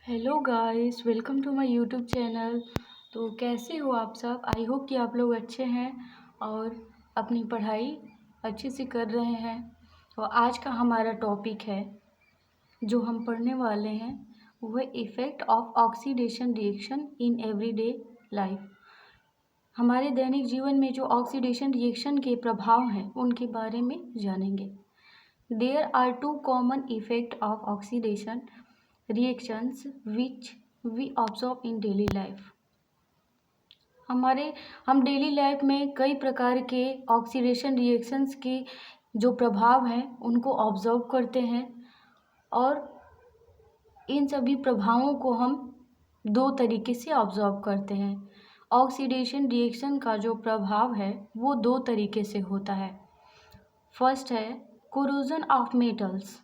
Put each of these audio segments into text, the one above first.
Hello guys, welcome to my YouTube channel. तो कैसे हो आप सब? आई होप कि आप लोग अच्छे हैं और अपनी पढ़ाई अच्छे से कर रहे हैं। तो आज का हमारा टॉपिक है जो हम पढ़ने वाले हैं वह effect of oxidation reaction in everyday life. हमारे दैनिक जीवन में जो ऑक्सीडेशन रिएक्शन के प्रभाव हैं उनके बारे में जानेंगे। There are two common effect of oxidation reactions which we observe in daily life। हम डेली लाइफ में कई प्रकार के ऑक्सीडेशन रिएक्शंस के जो प्रभाव हैं उनको ऑब्जर्व करते हैं और इन सभी प्रभावों को हम दो तरीके से ऑब्जर्व करते हैं। ऑक्सीडेशन रिएक्शन का जो प्रभाव है वो दो तरीके से होता है। फर्स्ट है कोरोजन ऑफ मेटल्स।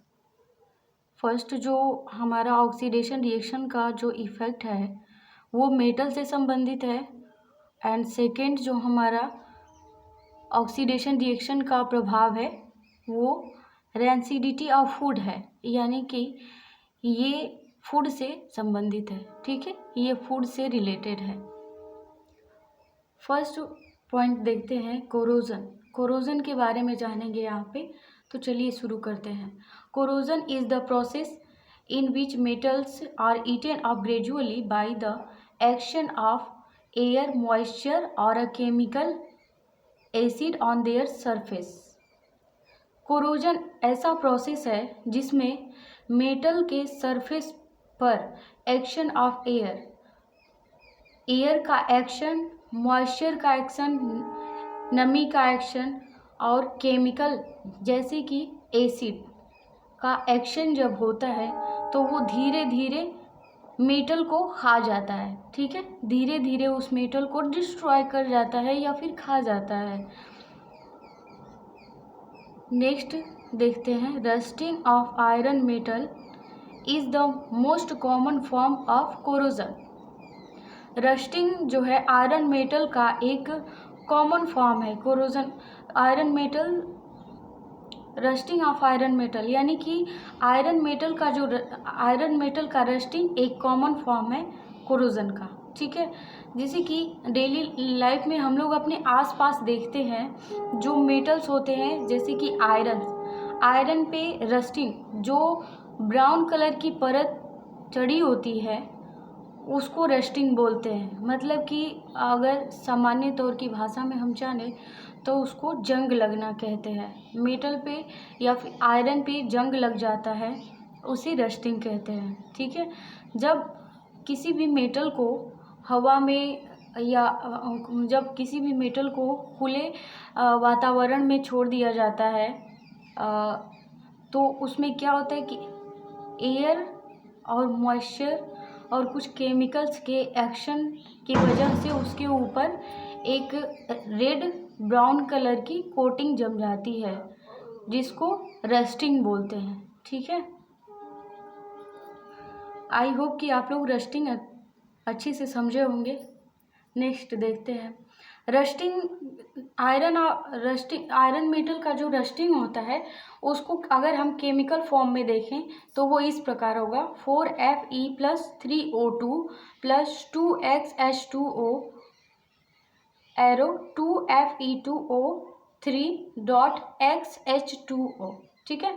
फर्स्ट जो हमारा ऑक्सीडेशन रिएक्शन का जो इफ़ेक्ट है वो मेटल से संबंधित है एंड सेकेंड जो हमारा ऑक्सीडेशन रिएक्शन का प्रभाव है वो रेंसिडिटी ऑफ फूड है, यानी कि ये फूड से संबंधित है। ठीक है, ये फूड से रिलेटेड है। फर्स्ट पॉइंट देखते हैं कोरोजन। कोरोजन के बारे में जानेंगे यहाँ पे, तो चलिए शुरू करते हैं। Corrosion is the process in which metals are eaten up gradually by the action of air, moisture और a chemical acid on their surface. Corrosion ऐसा प्रोसेस है जिसमें मेटल के सरफेस पर एक्शन ऑफ एयर का एक्शन, मॉइस्चर का action, नमी का एक्शन और केमिकल जैसे कि एसिड का एक्शन जब होता है तो वो धीरे धीरे मेटल को खा जाता है। ठीक है, धीरे धीरे उस मेटल को डिस्ट्रॉय कर जाता है या फिर खा जाता है। नेक्स्ट देखते हैं rusting of iron metal is the most common form of corrosion. Rusting जो है आयरन मेटल का एक कॉमन फॉर्म है corrosion. Iron metal, rusting of iron metal यानी कि आयरन मेटल का रस्टिंग एक कॉमन फॉर्म है कोरोजन का। ठीक है, जैसे कि डेली लाइफ में हम लोग अपने आसपास देखते हैं जो मेटल्स होते हैं, जैसे कि आयरन पे रस्टिंग जो ब्राउन कलर की परत चढ़ी होती है उसको रस्टिंग बोलते हैं। मतलब कि अगर सामान्य तौर की भाषा में हम जाने तो उसको जंग लगना कहते हैं। मेटल पे या फिर आयरन पे जंग लग जाता है उसे रस्टिंग कहते हैं। ठीक है, जब किसी भी मेटल को हवा में या जब किसी भी मेटल को खुले वातावरण में छोड़ दिया जाता है तो उसमें क्या होता है कि एयर और मॉइस्चर और कुछ केमिकल्स के एक्शन की वजह से उसके ऊपर एक रेड ब्राउन कलर की कोटिंग जम जाती है जिसको रस्टिंग बोलते हैं। ठीक है, आई होप कि आप लोग रस्टिंग अच्छे से समझे होंगे। नेक्स्ट देखते हैं आयरन मेटल का जो रस्टिंग होता है उसको अगर हम केमिकल फॉर्म में देखें तो वो इस प्रकार होगा 4Fe + 3O2 + 2XH2O arrow 2Fe2O3.XH2O। ठीक है,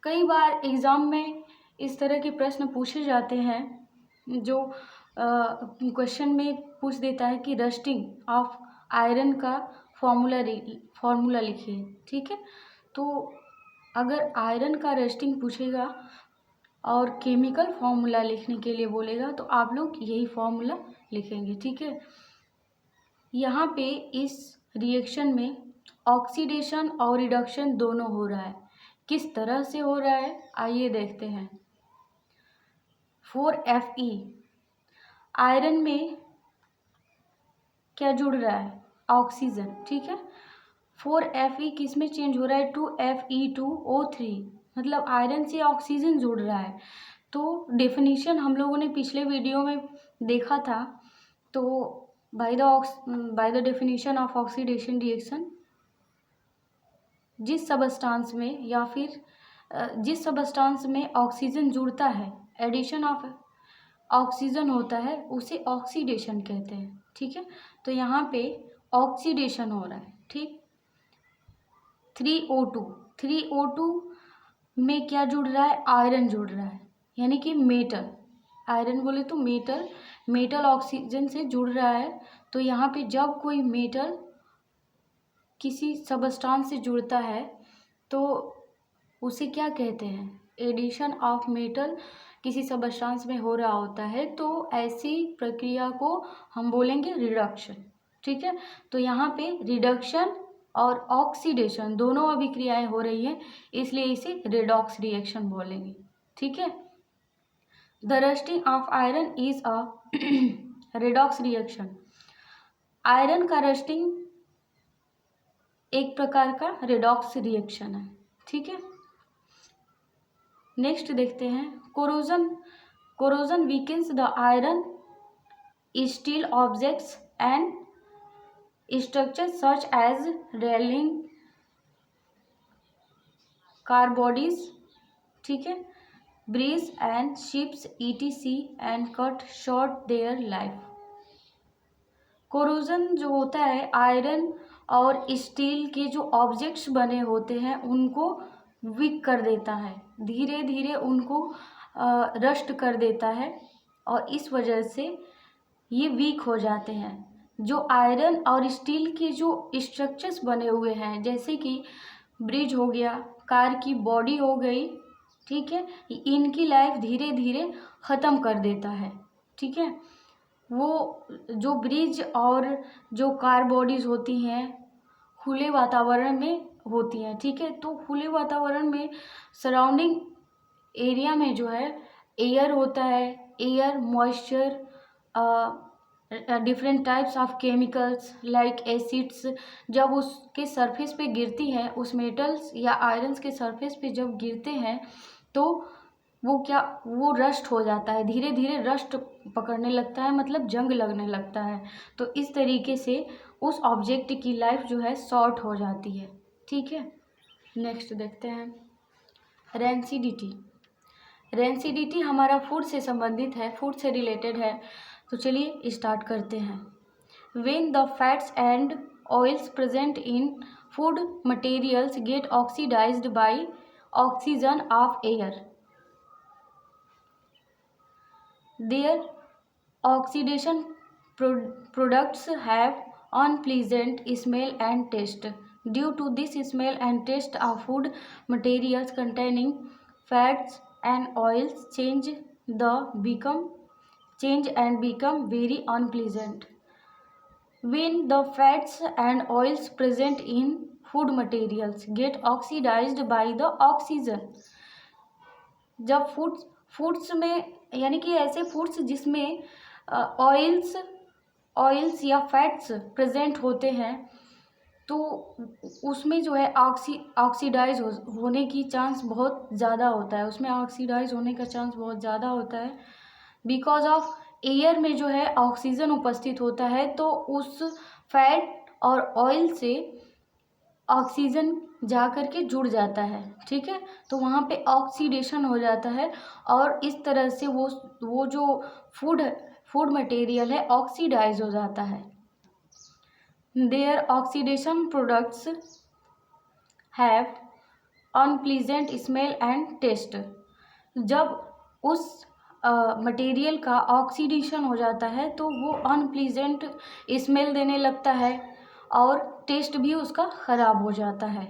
कई बार एग्ज़ाम में इस तरह के प्रश्न पूछे जाते हैं जो क्वेश्चन में पूछ देता है कि रस्टिंग ऑफ आयरन का फॉर्मूला लिखिए। ठीक है, तो अगर आयरन का रस्टिंग पूछेगा और केमिकल फॉर्मूला लिखने के लिए बोलेगा तो आप लोग यही फॉर्मूला लिखेंगे। ठीक है, यहाँ पे इस रिएक्शन में ऑक्सीडेशन और रिडक्शन दोनों हो रहा है। किस तरह से हो रहा है आइए देखते हैं। 4Fe आयरन में क्या जुड़ रहा है? ऑक्सीजन। ठीक है, 4Fe किस में चेंज हो रहा है? 2Fe2O3, मतलब आयरन से ऑक्सीजन जुड़ रहा है। तो डेफिनेशन हम लोगों ने पिछले वीडियो में देखा था। तो by the definition of oxidation reaction, जिस सबस्टांस में या फिर जिस सबस्टांस में ऑक्सीजन जुड़ता है, एडिशन ऑफ ऑक्सीजन होता है, उसे ऑक्सीडेशन कहते हैं। ठीक है, तो यहाँ पे ऑक्सीडेशन हो रहा है। ठीक, 3O2 में क्या जुड़ रहा है? आयरन जुड़ रहा है, यानी कि मेटल। आयरन बोले तो मेटल ऑक्सीजन से जुड़ रहा है। तो यहाँ पे जब कोई मेटल किसी सबस्टांस से जुड़ता है तो उसे क्या कहते हैं? एडिशन ऑफ मेटल किसी सबस्टांस में हो रहा होता है, तो ऐसी प्रक्रिया को हम बोलेंगे रिडक्शन। ठीक है, तो यहाँ पे रिडक्शन और ऑक्सीडेशन दोनों अभिक्रियाएं हो रही हैं, इसलिए इसे रेडॉक्स रिएक्शन बोलेंगे। ठीक है, the rusting of iron is a redox reaction. Iron का रस्टिंग एक प्रकार का रेडॉक्स रिएक्शन है। ठीक है, नेक्स्ट देखते हैं corrosion weakens the iron steel objects and structure such as railing, car bodies, ठीक है, bridge and ships ETC and cut short their life. Corrosion जो होता है आयरन और स्टील के जो ऑब्जेक्ट्स बने होते हैं उनको वीक कर देता है, धीरे धीरे उनको रस्ट कर देता है, और इस वजह से ये वीक हो जाते हैं। जो आयरन और स्टील के जो स्ट्रक्चर्स बने हुए हैं, जैसे कि ब्रिज हो गया, कार की बॉडी हो गई, ठीक है, इनकी लाइफ धीरे धीरे ख़त्म कर देता है। ठीक है, वो जो ब्रिज और जो कार बॉडीज़ होती हैं खुले वातावरण में होती हैं। ठीक है, तो खुले वातावरण में सराउंडिंग एरिया में जो है एयर होता है, air moisture, different types of chemicals like acids जब उसके सरफेस पे गिरती हैं, उस मेटल्स या आयरन्स के सरफेस पे जब गिरते हैं तो वो रस्ट हो जाता है, धीरे धीरे रस्ट पकड़ने लगता है, मतलब जंग लगने लगता है। तो इस तरीके से उस ऑब्जेक्ट की लाइफ जो है शॉर्ट हो जाती है। ठीक है, नेक्स्ट देखते हैं रेंसिडिटी हमारा फूड से संबंधित है, फूड से रिलेटेड है, तो चलिए स्टार्ट करते हैं। When the fats and oils present in food materials get oxidised by oxygen of air, their oxidation products have unpleasant smell and taste. Due to this smell and taste of food materials containing fats and oils change and become very unpleasant. When the fats and oils present in food materials get oxidized by the oxygen, जब foods में, यानी कि ऐसे foods जिसमें oils या fats present होते हैं, तो उसमें जो है ऑक्सीडाइज होने की चांस बहुत ज़्यादा होता है, उसमें ऑक्सीडाइज होने का चांस बहुत ज़्यादा होता है। बिकॉज ऑफ एयर में जो है ऑक्सीजन उपस्थित होता है, तो उस फैट और ऑयल से ऑक्सीजन जा कर के जुड़ जाता है। ठीक है, तो वहाँ पे ऑक्सीडेशन हो जाता है, और इस तरह से वो जो फूड मटेरियल है ऑक्सीडाइज हो जाता है। Their oxidation products have unpleasant smell and taste. जब उस मटेरियल का ऑक्सीडेशन हो जाता है तो वो अनप्लीजेंट स्मेल देने लगता है, और टेस्ट भी उसका ख़राब हो जाता है।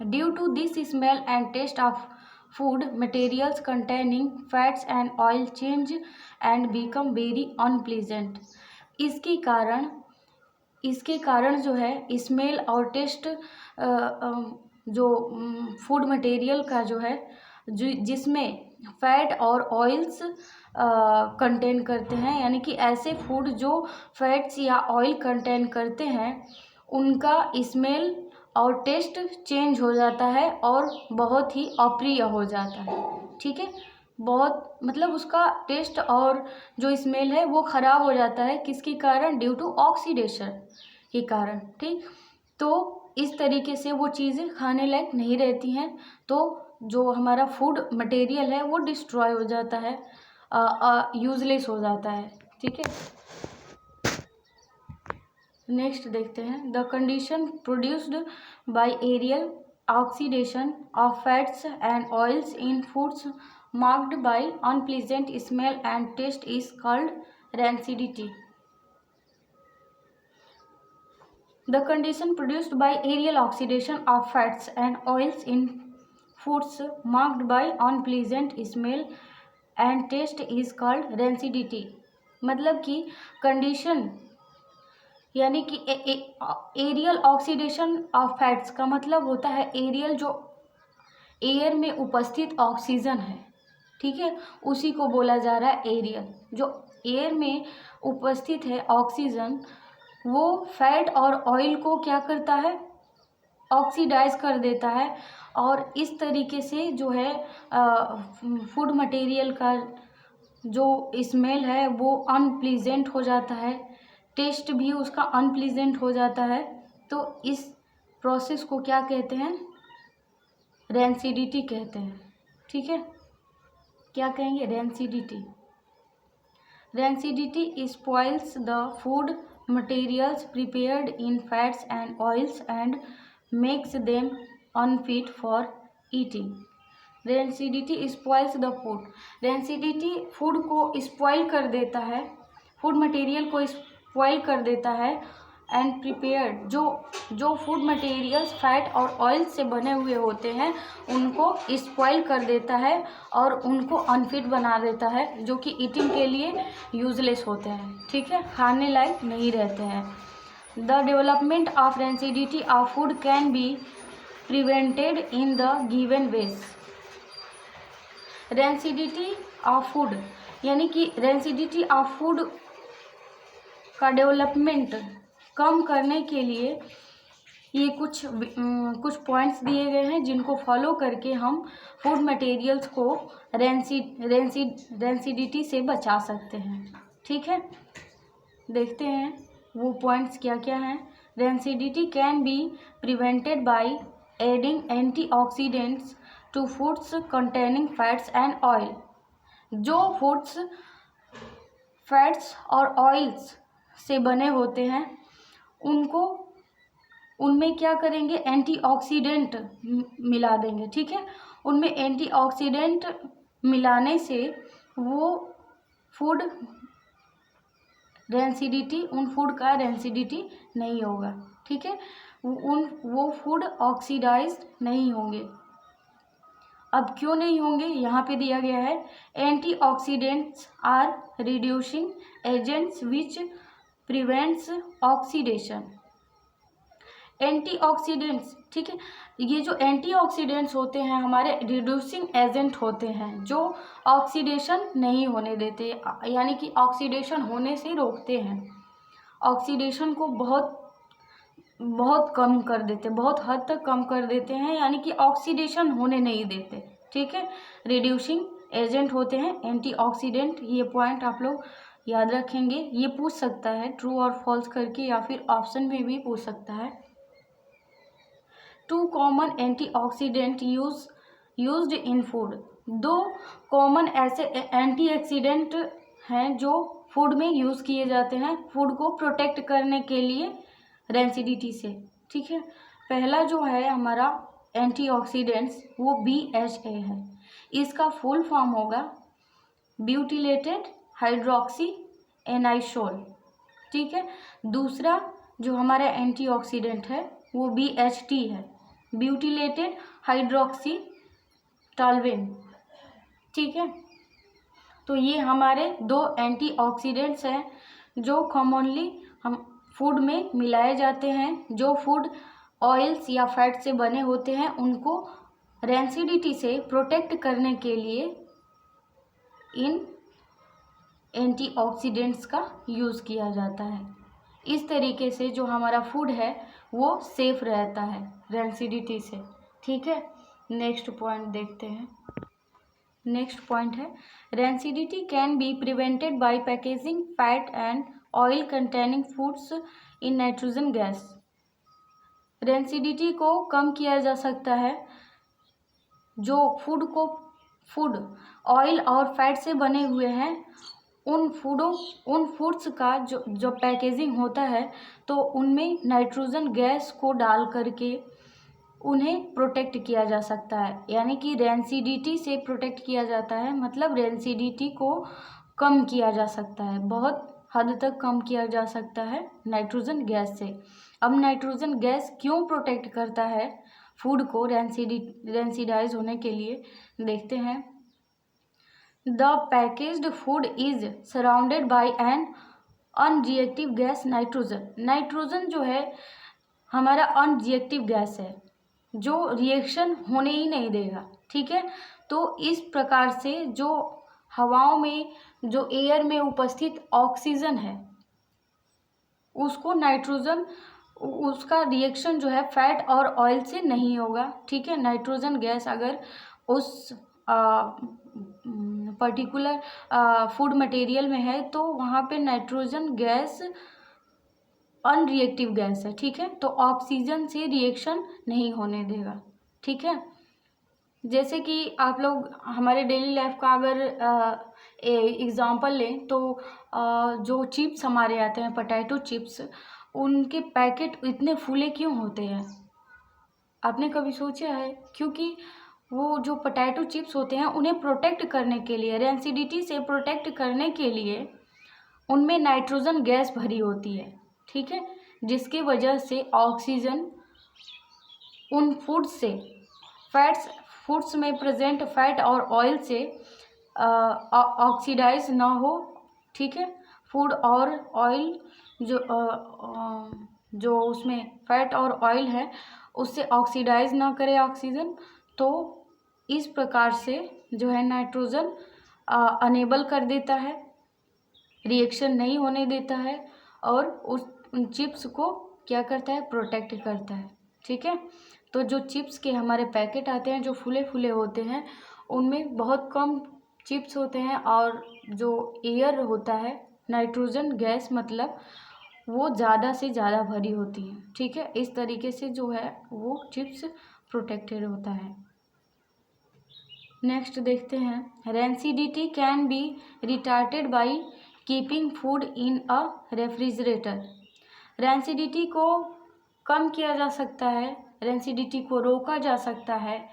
Due to this smell and taste of food materials containing fats and oil change and become very unpleasant. इसके कारण जो है स्मेल और टेस्ट जो फूड मटेरियल का जो है जिसमें फैट और ऑयल्स कंटेन करते हैं, यानी कि ऐसे फूड जो फैट्स या ऑयल कंटेन करते हैं, उनका स्मेल और टेस्ट चेंज हो जाता है और बहुत ही अप्रिय हो जाता है। ठीक है, बहुत मतलब उसका टेस्ट और जो स्मेल है वो ख़राब हो जाता है, किसके कारण? ड्यू टू ऑक्सीडेशन के कारण। ठीक, तो इस तरीके से वो चीज़ें खाने लायक नहीं रहती हैं, तो जो हमारा फूड मटेरियल है वो डिस्ट्रॉय हो जाता है, यूजलेस हो जाता है। ठीक है, नेक्स्ट देखते हैं, the condition produced by aerial oxidation of fats and oils in foods marked by unpleasant smell and taste is called rancidity. The condition produced by aerial oxidation of fats and oils in foods marked by unpleasant smell and taste is called rancidity। मतलब कि condition यानी कि aerial oxidation of fats का मतलब होता है aerial जो air में उपस्थित ऑक्सीजन है, ठीक है, उसी को बोला जा रहा है एरियल। जो एयर में उपस्थित है ऑक्सीजन, वो फैट और ऑयल को क्या करता है, ऑक्सीडाइज कर देता है, और इस तरीके से जो है फूड मटेरियल का जो स्मेल है वो अनप्लीजेंट हो जाता है, टेस्ट भी उसका अनप्लीजेंट हो जाता है। तो इस प्रोसेस को क्या कहते हैं, रैंसिडिटी कहते हैं। ठीक है, क्या कहेंगे, rancidity. Rancidity spoils the food materials prepared in fats and oils and makes them unfit for eating। Rancidity spoils the food। Rancidity food को स्पॉइल कर देता है, फूड मटेरियल को स्पॉइल कर देता है, एंड प्रिपेयर्ड जो फूड मटेरियल्स फैट और ऑयल से बने हुए होते हैं उनको स्पॉइल कर देता है और उनको अनफिट बना देता है, जो कि ईटिंग के लिए यूजलेस होते हैं। ठीक है, खाने लायक नहीं रहते हैं। The development of rancidity of food can be prevented in the given ways. Rancidity of food यानी कि रैंसिडिटी ऑफ फूड का डेवलपमेंट कम करने के लिए ये कुछ पॉइंट्स दिए गए हैं जिनको फॉलो करके हम फूड मटेरियल्स को रैंसिडिटी से बचा सकते हैं। ठीक है, देखते हैं वो पॉइंट्स क्या क्या हैं। Rancidity can be prevented by adding antioxidants to foods containing fats and oil. जो फूड्स फैट्स और ऑयल्स से बने होते हैं उनमें क्या करेंगे, एंटीऑक्सीडेंट मिला देंगे। ठीक है, उनमें एंटीऑक्सीडेंट मिलाने से वो फूड रैंसिडिटी, उन फूड का रैंसिडिटी नहीं होगा। ठीक है, वो फूड ऑक्सीडाइज्ड नहीं होंगे। अब क्यों नहीं होंगे, यहाँ पे दिया गया है, antioxidants are reducing agents which prevents oxidation. Antioxidants, ठीक है, ये जो एंटीऑक्सीडेंट्स होते हैं हमारे रिड्यूसिंग एजेंट होते हैं जो ऑक्सीडेशन नहीं होने देते, यानी कि ऑक्सीडेशन होने से रोकते हैं, ऑक्सीडेशन को बहुत कम कर देते, बहुत हद तक कम कर देते हैं, यानी कि ऑक्सीडेशन होने नहीं देते। ठीक है, रिड्यूसिंग एजेंट होते हैं एंटीऑक्सीडेंट। ये पॉइंट आप लोग याद रखेंगे। ये पूछ सकता है ट्रू और फॉल्स करके, या फिर ऑप्शन में भी पूछ सकता है। Two common antioxidant used in food. दो कॉमन ऐसे एंटीऑक्सीडेंट हैं जो फूड में यूज़ किए जाते हैं फूड को प्रोटेक्ट करने के लिए रैंसिडिटी से। ठीक है, पहला जो है हमारा एंटीऑक्सीडेंट्स वो BHA है, इसका फुल फॉर्म होगा ब्यूटिलेटेड हाइड्रोक्सी एनाइसोल। ठीक है, दूसरा जो हमारा एंटीऑक्सीडेंट है वो BHT है, ब्यूटिलेटेड हाइड्रोक्सी टॉल्वेन। ठीक है, तो ये हमारे दो एंटीऑक्सीडेंट्स हैं जो कॉमनली हम फूड में मिलाए जाते हैं। जो फूड ऑयल्स या फैट से बने होते हैं उनको रैंसिडिटी से प्रोटेक्ट करने के लिए इन एंटीऑक्सीडेंट्स का यूज़ किया जाता है। इस तरीके से जो हमारा फूड है वो सेफ रहता है रैंसिडिटी से। ठीक है, नेक्स्ट पॉइंट देखते हैं। नेक्स्ट पॉइंट है, rancidity can be prevented bye packaging fat and oil containing foods in nitrogen gas. Rancidity को कम किया जा सकता है जो फूड ऑयल और फैट से बने हुए हैं, उन फूड्स का जो पैकेजिंग होता है, तो उनमें नाइट्रोजन गैस को डाल करके उन्हें प्रोटेक्ट किया जा सकता है, यानी कि रेंसिडिटी से प्रोटेक्ट किया जाता है। मतलब रेंसिडिटी को कम किया जा सकता है, बहुत हद तक कम किया जा सकता है नाइट्रोजन गैस से। अब नाइट्रोजन गैस क्यों प्रोटेक्ट करता है फूड को रेंसिडाइज होने के लिए, देखते हैं। The packaged food is surrounded by an unreactive gas nitrogen. Nitrogen जो है हमारा अनरिएक्टिव गैस है, जो रिएक्शन होने ही नहीं देगा, ठीक है। तो इस प्रकार से जो हवाओं में, जो एयर में उपस्थित ऑक्सीजन है, उसको नाइट्रोजन, उसका रिएक्शन जो है फैट और ऑयल से नहीं होगा, ठीक है। नाइट्रोजन गैस अगर उस पर्टिकुलर फूड मटेरियल में है, तो वहाँ पे नाइट्रोजन गैस अनरिएक्टिव गैस है, ठीक है। तो ऑक्सीजन से रिएक्शन नहीं होने देगा, ठीक है। जैसे कि आप लोग हमारे डेली लाइफ का अगर एग्ज़ाम्पल लें, तो जो चिप्स हमारे आते हैं, पोटैटो चिप्स, उनके पैकेट इतने फूले क्यों होते हैं? आपने कभी सोचा है? क्योंकि वो जो पोटैटो चिप्स होते हैं, उन्हें प्रोटेक्ट करने के लिए, रेंसिडिटी से प्रोटेक्ट करने के लिए उनमें नाइट्रोजन गैस भरी होती है, ठीक है। जिसकी वजह से ऑक्सीजन उन फूड्स में प्रेजेंट फैट और ऑयल से ऑक्सीडाइज ना हो, ठीक है। फूड और ऑयल जो उसमें फैट और ऑयल है, उससे ऑक्सीडाइज ना करे ऑक्सीजन। तो इस प्रकार से जो है नाइट्रोजन अनेबल कर देता है, रिएक्शन नहीं होने देता है, और उन चिप्स को क्या करता है, प्रोटेक्ट करता है, ठीक है। तो जो चिप्स के हमारे पैकेट आते हैं, जो फूले फूले होते हैं, उनमें बहुत कम चिप्स होते हैं, और जो एयर होता है, नाइट्रोजन गैस मतलब वो ज़्यादा से ज़्यादा भरी होती है, ठीक है। इस तरीके से जो है वो चिप्स प्रोटेक्टेड होता है। नेक्स्ट देखते हैं, rancidity can be retarded by keeping food in a refrigerator. Rancidity को कम किया जा सकता है, रेंसिडिटी को रोका जा सकता है,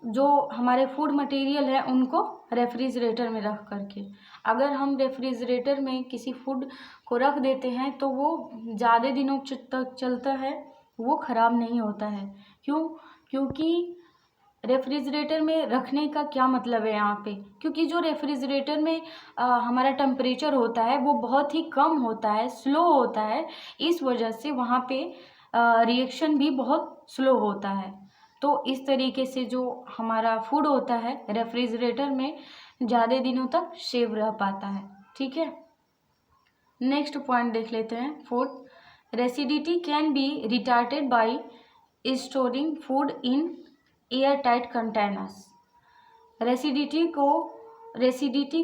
जो हमारे फूड मटेरियल है उनको रेफ्रिजरेटर में रख करके। अगर हम रेफ्रिजरेटर में किसी फूड को रख देते हैं, तो वो ज़्यादा दिनों तक चलता है, वो ख़राब नहीं होता है। क्यों? क्योंकि रेफ्रिजरेटर में रखने का क्या मतलब है यहाँ पे, क्योंकि जो रेफ्रिजरेटर में हमारा टेम्परेचर होता है, वो बहुत ही कम होता है, स्लो होता है। इस वजह से वहाँ पे रिएक्शन भी बहुत स्लो होता है। तो इस तरीके से जो हमारा फूड होता है, रेफ्रिजरेटर में ज़्यादा दिनों तक सेव रह पाता है, ठीक है। नेक्स्ट पॉइंट देख लेते हैं, fourth, rancidity can be retarded by storing food in air tight containers. Rancidity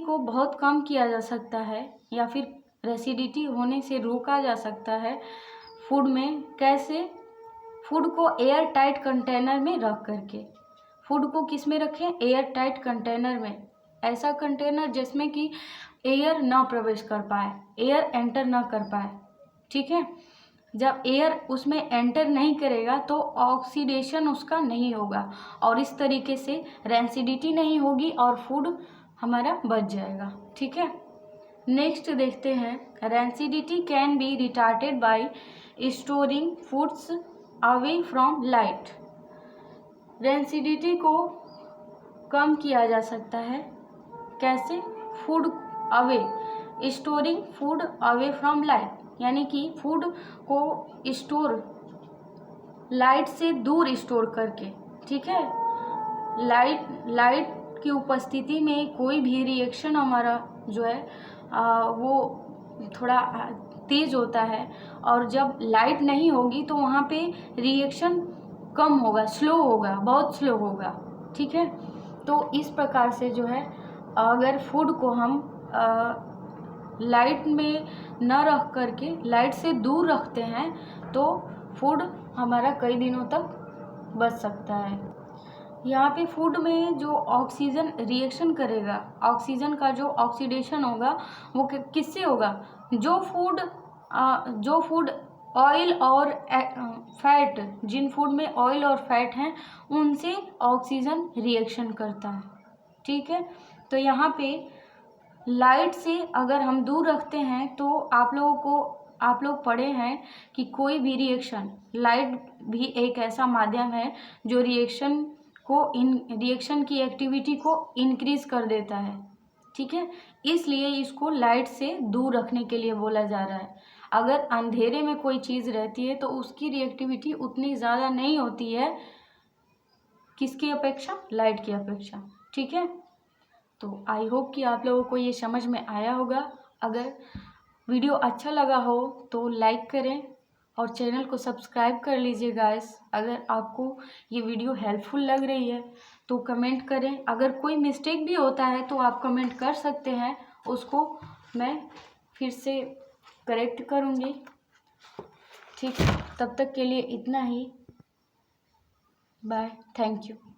को बहुत कम किया जा सकता है, या फिर रेसिडिटी होने से रोका जा सकता है फूड में। कैसे? फूड को एयर टाइट कंटेनर में रख करके। फूड को किस में रखें? एयर टाइट कंटेनर में। ऐसा कंटेनर जिसमें कि एयर ना प्रवेश कर पाए, एयर एंटर ना कर पाए, ठीक है। जब एयर उसमें एंटर नहीं करेगा, तो ऑक्सीडेशन उसका नहीं होगा, और इस तरीके से रेंसिडिटी नहीं होगी, और फूड हमारा बच जाएगा, ठीक है। नेक्स्ट देखते हैं, rancidity can be retarded bye storing foods away from light. Rancidity को कम किया जा सकता है, कैसे? Food away, storing food away from light, यानी कि फूड को स्टोर लाइट से दूर स्टोर करके, ठीक है। लाइट की उपस्थिति में कोई भी रिएक्शन हमारा जो है वो थोड़ा तेज होता है, और जब लाइट नहीं होगी तो वहाँ पे रिएक्शन कम होगा, स्लो होगा, बहुत स्लो होगा, ठीक है। तो इस प्रकार से जो है, अगर फूड को हम लाइट में न रख करके लाइट से दूर रखते हैं, तो फूड हमारा कई दिनों तक बच सकता है। यहाँ पे फूड में जो ऑक्सीजन रिएक्शन करेगा, ऑक्सीजन का जो ऑक्सीडेशन होगा वो किससे होगा? जो फूड ऑयल और फैट, जिन फूड में ऑयल और फैट हैं उनसे ऑक्सीजन रिएक्शन करता है। ठीक है, तो यहाँ पे लाइट से अगर हम दूर रखते हैं तो आप लोग पढ़े हैं कि कोई भी रिएक्शन, लाइट भी एक ऐसा माध्यम है जो रिएक्शन की एक्टिविटी को इंक्रीज कर देता है। ठीक है, इसलिए इसको लाइट से दूर रखने के लिए बोला जा रहा है। अगर अंधेरे में कोई चीज़ रहती है तो उसकी रिएक्टिविटी उतनी ज़्यादा नहीं होती है, किसकी अपेक्षा? लाइट की अपेक्षा। ठीक है, तो आई होप कि आप लोगों को ये समझ में आया होगा। अगर वीडियो अच्छा लगा हो तो लाइक करें और चैनल को सब्सक्राइब कर लीजिए गाइस। अगर आपको ये वीडियो हेल्पफुल लग रही है तो कमेंट करें। अगर कोई मिस्टेक भी होता है तो आप कमेंट कर सकते हैं, उसको मैं फिर से करेक्ट करूँगी। ठीक है, तब तक के लिए इतना ही। Bye, thank you.